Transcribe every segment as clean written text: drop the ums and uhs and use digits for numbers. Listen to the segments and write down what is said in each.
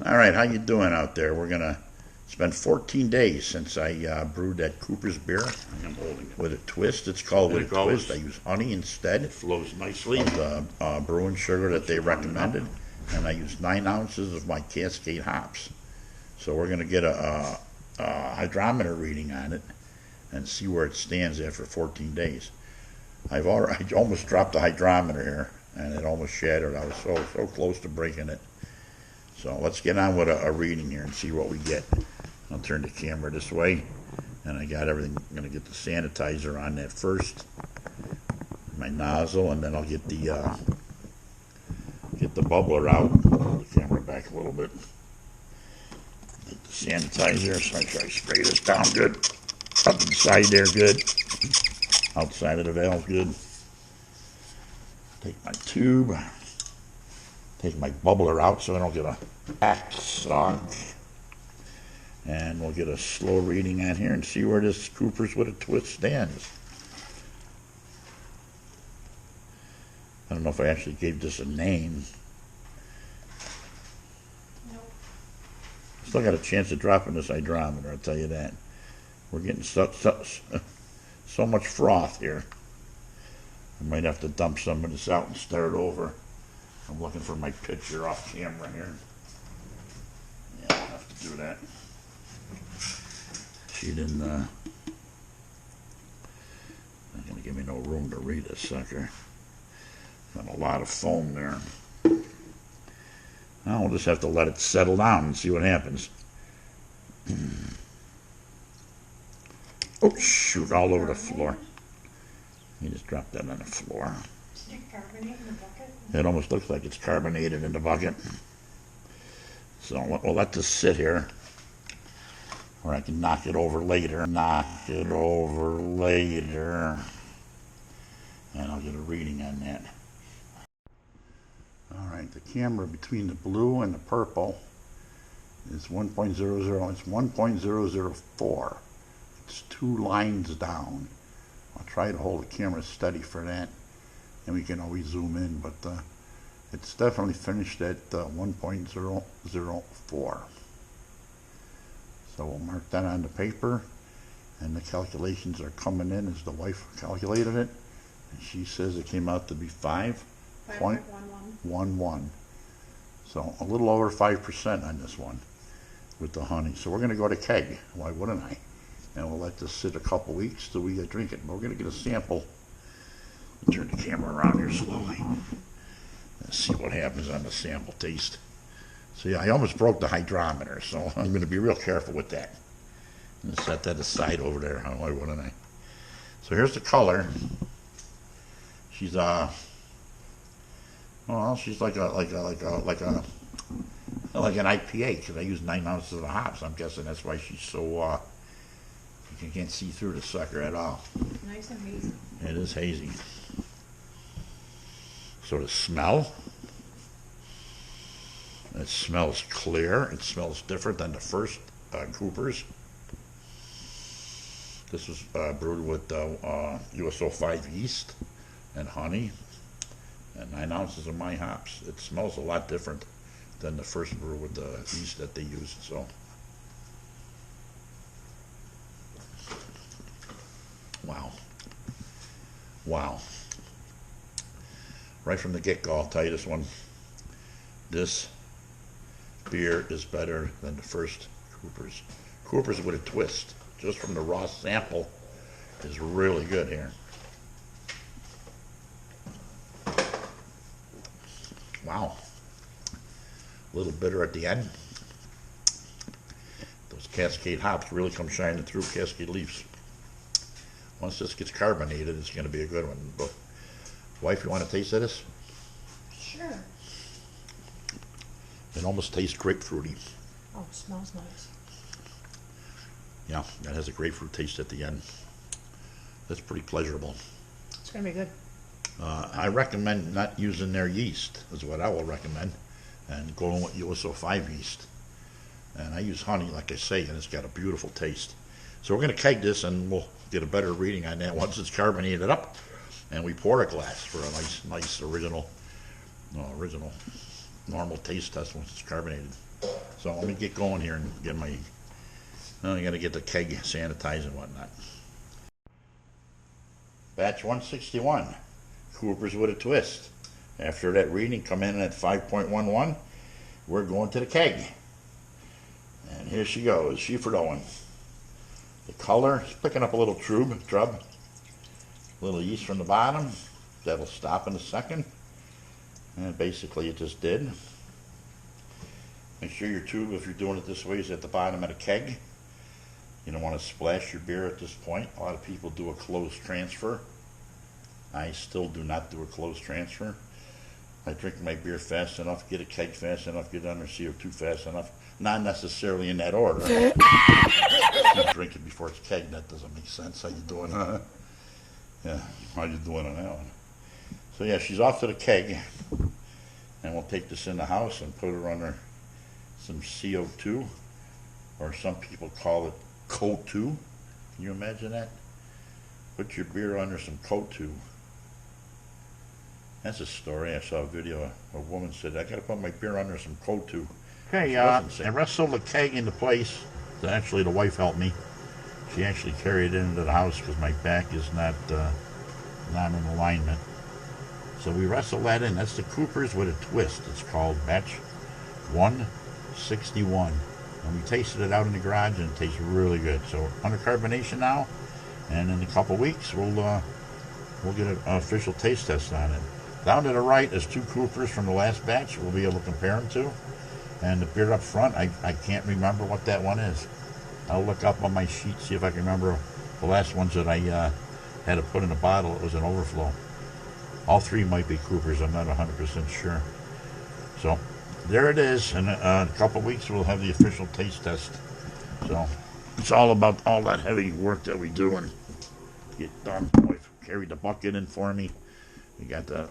All right, how you doing out there? We're gonna spend 14 days since I brewed that Cooper's beer I'm holding it. with a twist. It's called with a There it twist. goes. I use honey instead It flows nicely. of the brewing sugar that they recommended, and I use 9 ounces of my Cascade hops. So we're gonna get a hydrometer reading on it and see where it stands after 14 days. I almost dropped the hydrometer here, and it almost shattered. I was so close to breaking it. So let's get on with a reading here and see what we get. I'll turn the camera this way, and I got everything. I'm going to get the sanitizer on that first, my nozzle, and then I'll get the bubbler out. Pull the camera back a little bit. Get the sanitizer, so I try to spray this down good. Up inside there, good. Outside of the valve, good. Take my tube. Take my bubbler out so I don't get a back sock. And we'll get a slow reading on here and see where this Cooper's with a twist stands. I don't know if I actually gave this a name. Nope. Still got a chance of dropping this hydrometer, I'll tell you that. We're getting so much froth here. I might have to dump some of this out and start over. I'm looking for my picture off camera here. Yeah, I'll have to do that. She didn't, not gonna give me no room to read this sucker. Got a lot of foam there. Now we'll just have to let it settle down and see what happens. Oh, shoot, all over the floor. You just dropped that on the floor. Did you carbonate in the bucket? It almost looks like it's carbonated in the bucket. So we'll let this sit here, or I can knock it over later. And I'll get a reading on that. All right, the camera between the blue and the purple is 1.00. It's 1.004. It's 2 lines down. I'll try to hold the camera steady for that, and we can always zoom in, but it's definitely finished at 1.004. So we'll mark that on the paper, and the calculations are coming in as the wife calculated it, and she says it came out to be 5.11. So a little over 5% on this one with the honey. So we're going to go to keg. Why wouldn't I? And we'll let this sit a couple weeks till we drink it. But we're going to get a sample. Turn the camera around here slowly. Let's see what happens on the sample taste. So yeah, I almost broke the hydrometer, so I'm going to be real careful with that. And set that aside over there. Why wouldn't I? So here's the color. She's well, she's like an IPA, because I use 9 ounces of hops. I'm guessing that's why she's so you can't see through the sucker at all. Nice and hazy. It is hazy. So the smell, it smells clear. It smells different than the first Cooper's. This was brewed with USO 5 yeast and honey and 9 ounces of my hops. It smells a lot different than the first brew with the yeast that they used. So, wow. Right from the get-go, I'll tell you this beer is better than the first Cooper's. Cooper's with a twist, just from the raw sample, is really good here. Wow. A little bitter at the end. Those Cascade hops really come shining through, Cascade leaves. Once this gets carbonated, it's going to be a good one. But, wife, you want a taste of this? Sure. It almost tastes grapefruity. Oh, it smells nice. Yeah, that has a grapefruit taste at the end. That's pretty pleasurable. It's going to be good. I recommend not using their yeast, is what I will recommend, and going with USO 5 yeast. And I use honey, like I say, and it's got a beautiful taste. So we're going to keg this, and we'll get a better reading on that once it's carbonated up, and we pour a glass for a nice original normal taste test once it's carbonated. So let me get going here and get my, I gotta get the keg sanitized and whatnot. Batch 161, Coopers with a twist. After that reading, come in at 5.11. We're going to the keg. And here she goes, she for going. The color is picking up a little trub, a little yeast from the bottom. That'll stop in a second. And basically it just did. Make sure your tube, if you're doing it this way, is at the bottom of the keg. You don't want to splash your beer at this point. A lot of people do a closed transfer. I still do not do a closed transfer. I drink my beer fast enough, get a keg fast enough, get under CO2 fast enough. Not necessarily in that order. Drink it before it's keg, that doesn't make sense. How you doing, huh? Yeah, how you doing on that one? So yeah, she's off to the keg. And we'll take this in the house and put her under some CO2. Or some people call it CO2. Can you imagine that? Put your beer under some CO2. That's a story. I saw a video. A woman said, I gotta put my beer under some CO2. Okay, I wrestled the keg into place. Actually, the wife helped me. She actually carried it into the house because my back is not in alignment. So we wrestled that in. That's the Coopers with a twist. It's called batch 161. And we tasted it out in the garage and it tastes really good. So under carbonation now, and in a couple weeks we'll get an official taste test on it. Down to the right is 2 Coopers from the last batch. We'll be able to compare them to. And the beer up front, I can't remember what that one is. I'll look up on my sheet, see if I can remember the last ones that I had to put in a bottle. It was an overflow. All 3 might be Coopers. I'm not 100% sure. So there it is. In a couple weeks, we'll have the official taste test. So it's all about all that heavy work that we do and get done. My wife carried the bucket in for me. We got the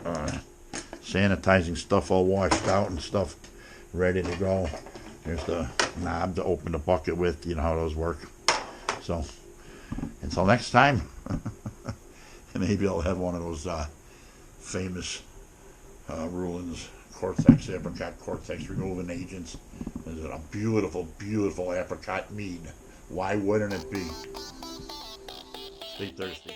sanitizing stuff all washed out and stuff ready to go. There's the knob to open the bucket with. You know how those work. So until next time, maybe I'll have one of those famous Ruland's Cortex, apricot Cortex removing agents. Is it a beautiful, beautiful apricot mead? Why wouldn't it be? Stay thirsty.